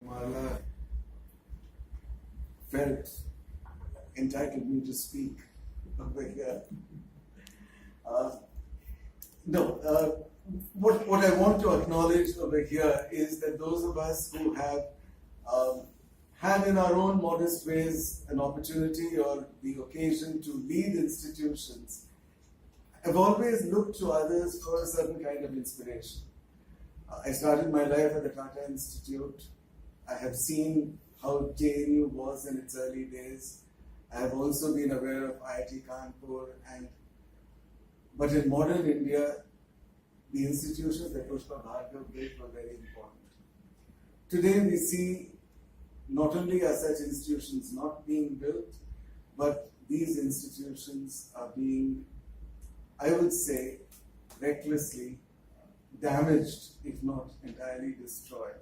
Mala felt entitled me to speak over here. What I want to acknowledge over here is that those of us who have had in our own modest ways an opportunity or the occasion to lead institutions have always looked to others for a certain kind of inspiration. I started my life at the Tata Institute. I have seen how JNU was in its early days. I have also been aware of IIT Kanpur, but in modern India, the institutions that Pushpa Bhargav built were very important. Today we see not only are such institutions not being built, but these institutions are being, I would say, recklessly damaged, if not entirely destroyed.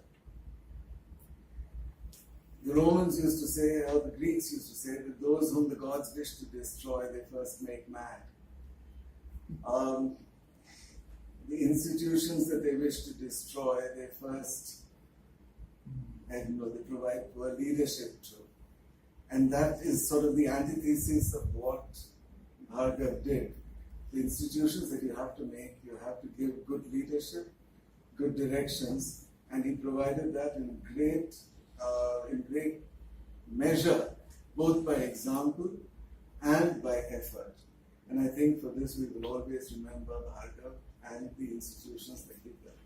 The Romans used to say, or the Greeks used to say, that those whom the gods wish to destroy, they first make mad. The institutions that they wish to destroy, they first, they provide poor leadership to. And that is sort of the antithesis of what Bhargav did. The institutions that you have to make, you have to give good leadership, good directions, and he provided that in great measure, both by example and by effort. And I think for this we will always remember Bhargav and the institutions that he built.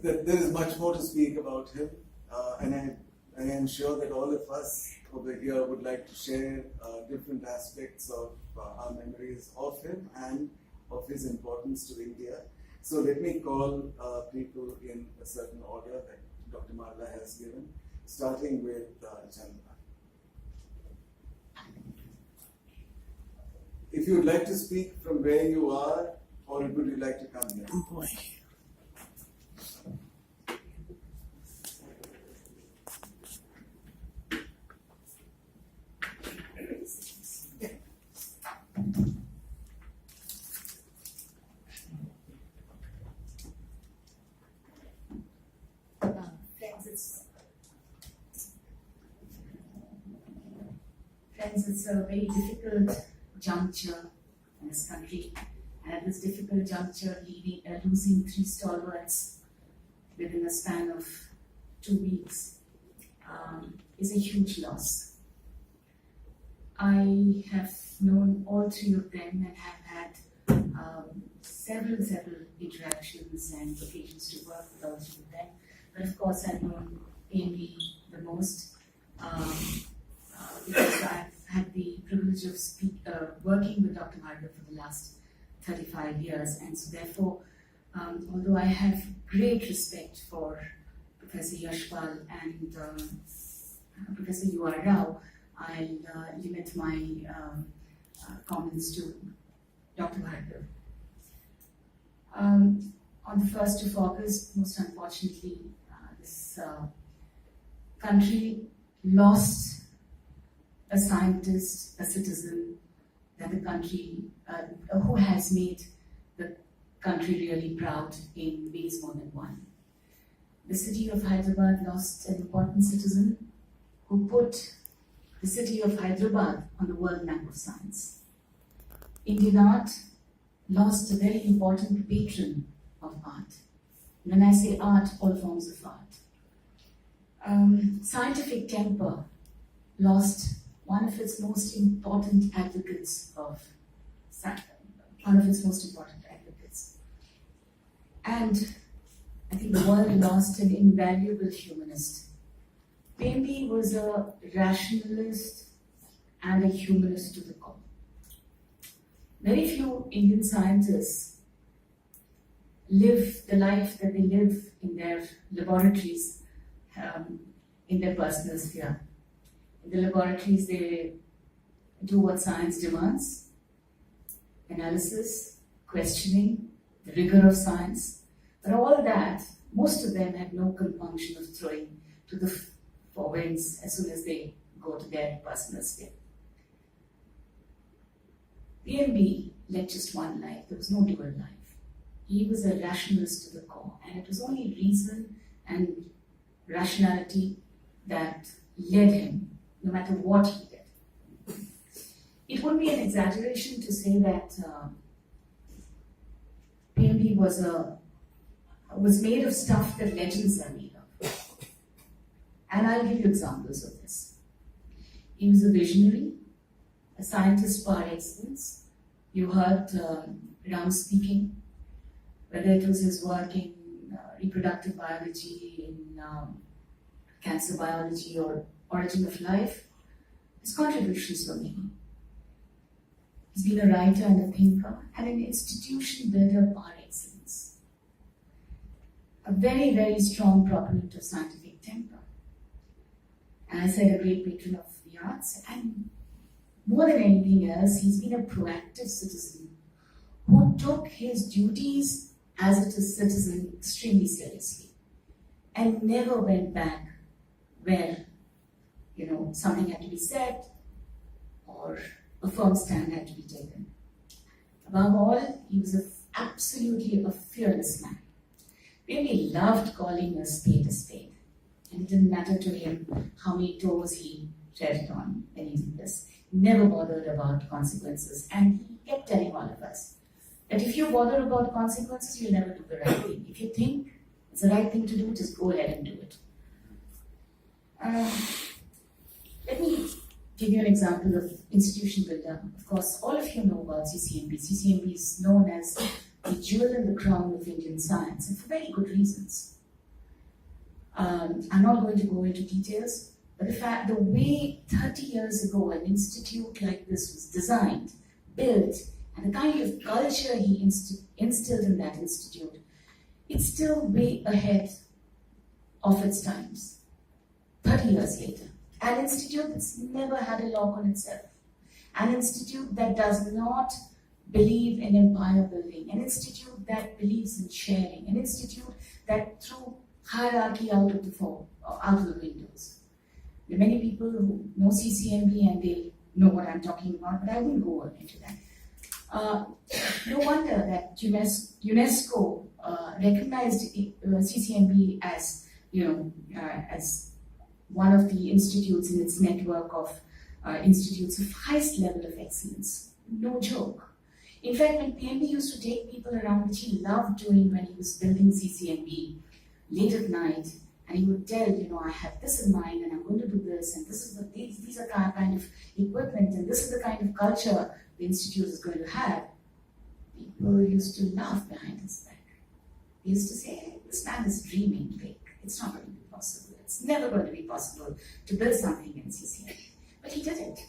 There is much more to speak about him, and I am sure that all of us over here would like to share different aspects of our memories of him and of his importance to India. So let me call people in a certain order that Dr. Marla has given, starting with Chandra. If you would like to speak from where you are, or would you like to come here? Oh boy. Friends, it's a very difficult juncture in this country, and at this difficult juncture, losing three stalwarts within a span of 2 weeks is a huge loss. I have known all three of them and have had several interactions and occasions to work with all three of them. But of course, I've known Amy the most because I've had the privilege of working with Dr. Bhargav for the last 35 years, and so therefore, although I have great respect for Professor Yashpal and Professor U.R. Rao, I'll limit my comments to Dr. Bhargav. On the 1st of August, most unfortunately, this country lost a scientist, a citizen, that the country, who has made the country really proud in ways more than one. The city of Hyderabad lost an important citizen who put the city of Hyderabad on the world map of science. Indian art lost a very important patron of art. When I say art, all forms of art. Scientific temper lost one of its most important advocates And I think the world lost an invaluable humanist. Pembe was a rationalist and a humanist to the core. Very few Indian scientists live the life that they live in their laboratories, in their personal sphere. In the laboratories, they do what science demands: analysis, questioning, the rigor of science. But all that, most of them have no compunction of throwing to the four winds as soon as they go to their personal sphere. PMB led just one life. There was no dual life. He was a rationalist to the core, and it was only reason and rationality that led him, no matter what he did. It would be an exaggeration to say that PMB was made of stuff that legends are made of. And I'll give you examples of this. He was a visionary, a scientist par excellence. You heard Ram speaking, whether it was his work in reproductive biology, in cancer biology, or origin of life. His contributions were many. He's been a writer and a thinker and an institution builder par excellence. A very, very strong proponent of scientific temper. And I said, a great patron of the arts. And more than anything else, he's been a proactive citizen who took his duties as a citizen extremely seriously and never went back where, something had to be said or a firm stand had to be taken. Above all, he was absolutely a fearless man. Really loved calling a spade a spade. And it didn't matter to him how many toes he treaded on when he did this. Never bothered about consequences. And he kept telling all of us that if you bother about consequences, you'll never do the right thing. If you think it's the right thing to do, just go ahead and do it. Let me give you an example of institution builder. Of course, all of you know about CCMB. CCMB is known as the jewel in the crown of Indian science, and for very good reasons. I'm not going to go into details, but the way 30 years ago an institute like this was designed, built, and the kind of culture he instilled in that institute, it's still way ahead of its times. 30 years later. An institute that's never had a lock on itself. An institute that does not believe in empire building. An institute that believes in sharing. An institute that threw hierarchy out of the windows. There are many people who know CCMB and they know what I'm talking about, but I won't go into that. No wonder that UNESCO recognized CCMB as, as one of the institutes in its network of institutes of highest level of excellence. No joke. In fact, when PMB used to take people around, which he loved doing when he was building CCMB late at night, and he would tell, I have this in mind, and I'm going to do this, and these are kind of equipment, and this is the kind of culture the institute is going to have. People used to laugh behind his back. They used to say, hey, this man is dreaming big. It's not going to be possible. It's never going to be possible to build something in CCMB. But he did it.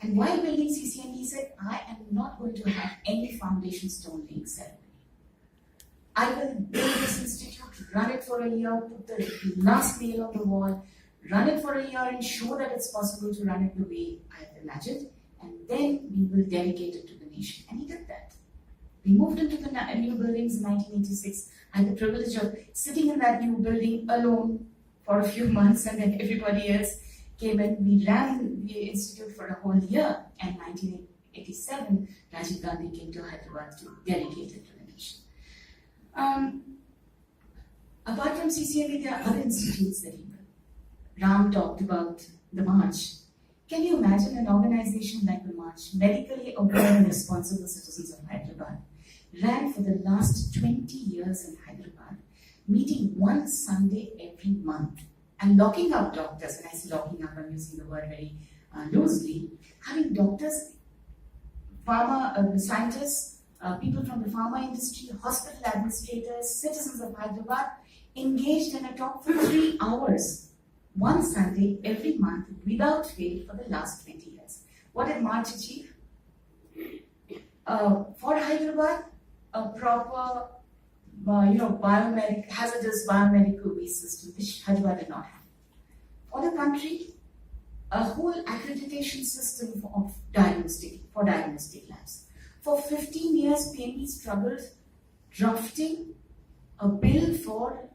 And while building CCMB, he said, I am not going to have any foundation stone laying ceremony. I will build this institute, run it for a year, put the last nail on the wall, run it for a year and show that it's possible to run it the way I have imagined, and then we will dedicate it to the nation. And he did that. We moved into the new buildings in 1986. I had the privilege of sitting in that new building alone for a few months, and then everybody else came in. We ran the institute for a whole year, and in 1987, Rajiv Gandhi came to Hyderabad to dedicate it to the nation. Apart from CCMB, there are other institutes that he built. Ram talked about the March. Can you imagine an organization like the March, medically aware and responsible citizens of Hyderabad, ran for the last 20 years in Hyderabad, meeting one Sunday every month, and locking up doctors, and I say locking up, I'm using the word very loosely, having doctors, scientists, people from the pharma industry, hospital administrators, citizens of Hyderabad, engaged in a talk for 3 hours, one Sunday every month, without fail for the last 20 years. What did March achieve? For Hyderabad, a proper, hazardous biomedical waste system, which Hyderabad did not have. For the country, a whole accreditation system for diagnostic labs. For 15 years, PMB struggled drafting a bill for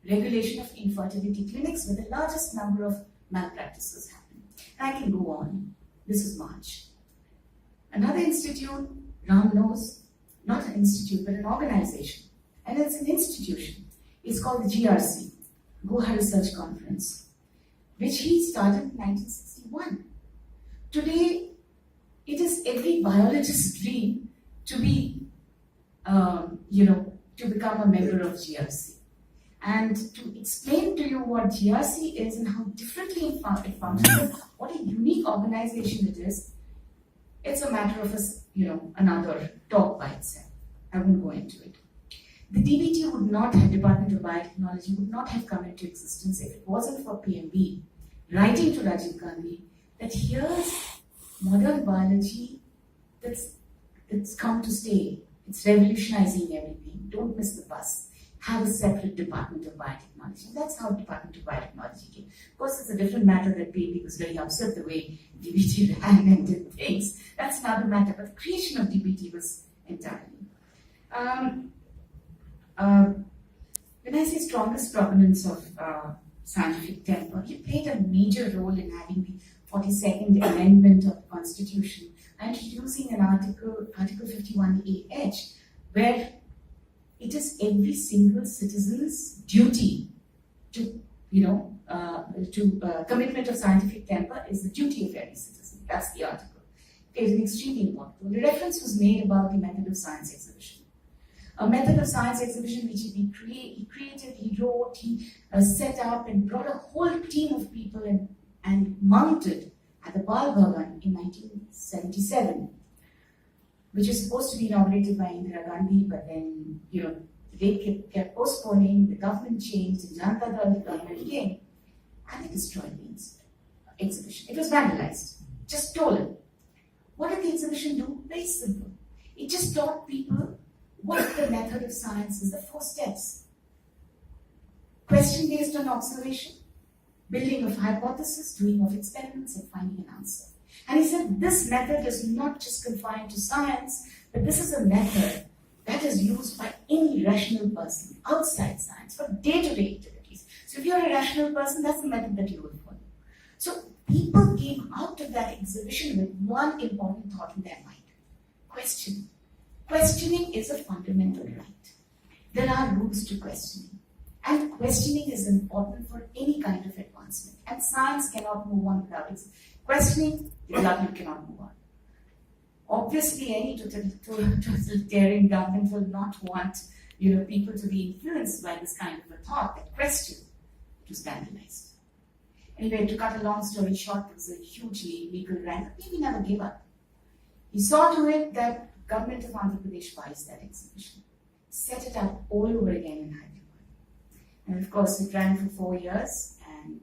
regulation of infertility clinics where the largest number of malpractices happen. And I can go on. This is March. Another institute Ram knows, not an institute, but an organization. And it's an institution. It's called the GRC, Guha Research Conference, which he started in 1961. Today, it is every biologist's dream to be, to become a member of GRC. And to explain to you what GRC is and how differently it functions, and what a unique organization it is, it's a matter of another talk by itself. I won't go into it. The DBT would not have, Department of Biotechnology would not have come into existence if it wasn't for PMB writing to Rajiv Gandhi that here's modern biology that's come to stay. It's revolutionizing everything. Don't miss the bus. Have a separate Department of Biotechnology. And that's how Department of Biotechnology came. Of course, it's a different matter that PMB was very upset the way DBT ran and did things. That's another matter. But the creation of DBT was entirely. When I say strongest proponents of scientific temper, he played a major role in having the 42nd Amendment of the Constitution and introducing an Article 51AH, where it is every single citizen's duty to, commitment of scientific temper is the duty of every citizen. That's the article. It is extremely important. The reference was made about the Method of Science exhibition. A Method of Science exhibition which he created, he wrote, he set up and brought a whole team of people and mounted at the Bal Bhavan in 1977, which is supposed to be inaugurated by Indira Gandhi, but then, they kept postponing, the government changed, the Janata Dal government came, and they destroyed the exhibition. It was vandalized, just stolen. What did the exhibition do? Very simple. It just taught people what the method of science is, the 4 steps. Question based on observation, building of hypothesis, doing of experiments, and finding an answer. And he said this method is not just confined to science, but this is a method that is used by any rational person outside science for day-to-day activities. So if you're a rational person, that's the method that you will follow. So people came out of that exhibition with one important thought in their mind: questioning. Questioning is a fundamental right. There are rules to questioning. And questioning is important for any kind of advancement. And science cannot move on without its questioning. The government cannot move on. Obviously, any totalitarian government will not want people to be influenced by this kind of a thought, that question, to vandalized. Anyway, to cut a long story short, it was a hugely legal rant, but he never gave up. He saw to it that government of Andhra Pradesh buys that exhibition, set it up all over again in Hyderabad. And of course, it ran for 4 years, and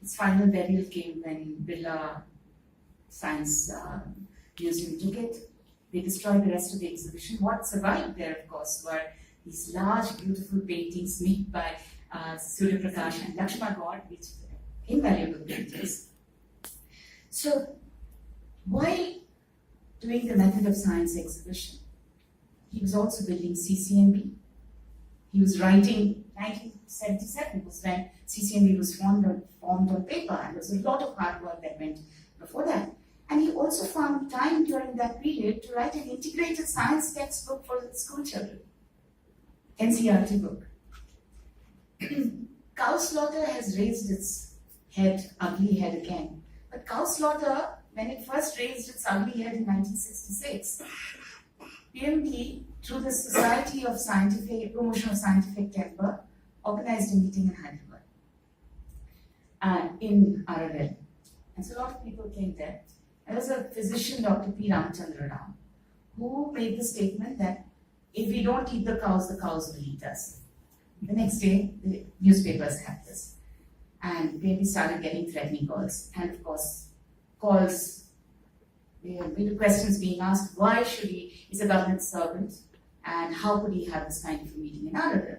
its final burial came when Birla Science Museum took it. They destroyed the rest of the exhibition. What survived there, of course, were these large, beautiful paintings made by Surya Prakash and Lakshma God, which were invaluable paintings. So, while doing the Method of Science exhibition, he was also building CCMB. He was writing, 1977 was when CCMB was formed on paper, and there was a lot of hard work that went before that. And he also found time during that period to write an integrated science textbook for school children, NCERT book. Cow slaughter has raised its ugly head again. But cow slaughter, when it first raised its ugly head in 1966, PMD, through the Society of Promotion of Scientific Temper, organized a meeting in Hyderabad, in Aravel. And so a lot of people came there. There was a physician, Dr. P. Ramachandra Rao, who made the statement that if we don't eat the cows will eat us. The next day, the newspapers had this. And we started getting threatening calls. And of course, questions being asked, why should he, he's a government servant, and how could he have this kind of a meeting in Aravel?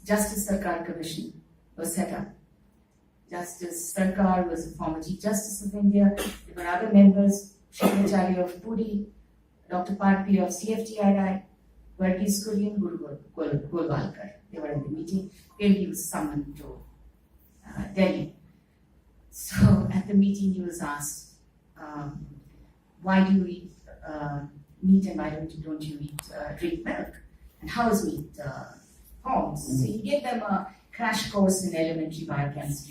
Justice Sarkar Commission was set up. Justice Sarkar was a former Chief Justice of India. There were other members, Shankaracharya of Puri, Dr. Parpi of CFTRI, Varghese Kurian, Guru Golwalkar. They were in the meeting. Then he was summoned to Delhi. So at the meeting he was asked, why do you eat meat and why don't you drink milk? And how is meat formed? So you give them a crash course in elementary biochemistry.